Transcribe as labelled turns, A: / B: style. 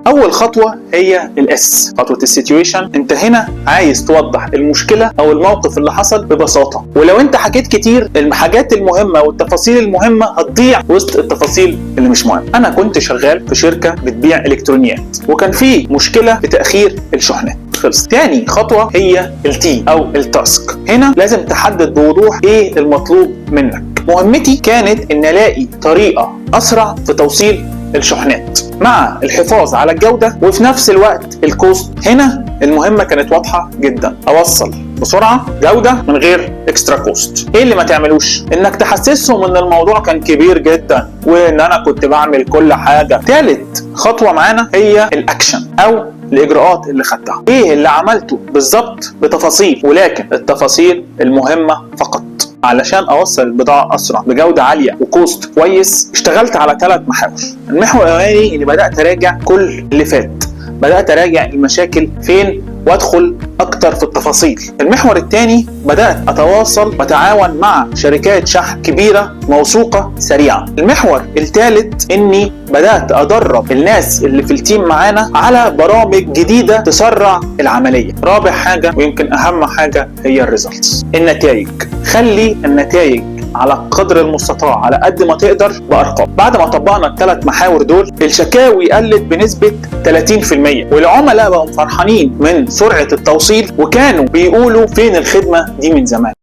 A: اول خطوه هي الاس، خطوه السيتويشن. انت هنا عايز توضح المشكله او الموقف اللي حصل ببساطه، ولو انت حكيت كتير الحاجات المهمه والتفاصيل المهمه هتضيع وسط التفاصيل اللي مش مهمه. انا كنت شغال في شركه بتبيع الكترونيات، وكان في مشكله في تاخير الشحنات. خلص. تاني خطوه هي التي او التاسك. هنا لازم تحدد بوضوح ايه المطلوب منك. مهمتي كانت ان الاقي طريقه اسرع في توصيل الشحنات مع الحفاظ على الجوده وفي نفس الوقت الكوست. هنا المهمه كانت واضحه جدا، اوصل بسرعه جوده من غير اكسترا كوست. ايه اللي ما تعملوش؟ انك تحسسهم ان الموضوع كان كبير جدا وان انا كنت بعمل كل حاجه. ثالث خطوه معانا هي الاكشن او الاجراءات اللي خدتها. ايه اللي عملته بالظبط بتفاصيل، ولكن التفاصيل المهمه فقط علشان اوصل البضاعه اسرع بجوده عاليه وكوست كويس. اشتغلت على 3 محاور. المحور الاولاني اني بدات اراجع كل اللي فات، بدات اراجع المشاكل فين وادخل اكتر في التفاصيل. المحور الثاني بدات اتواصل واتعاون مع شركات شحن كبيره موثوقه سريعه. المحور الثالث اني بدات ادرب الناس اللي في التيم معانا على برامج جديده تسرع العمليه. رابع حاجه ويمكن اهم حاجه هي الريزلتس، النتائج. خلي النتائج على قدر المستطاع على قد ما تقدر بارقام. بعد ما طبقنا ال3 محاور دول الشكاوي قلت بنسبه 30%، والعملاء بقوا فرحانين من سرعه التوصيل وكانوا بيقولوا فين الخدمه دي من زمان.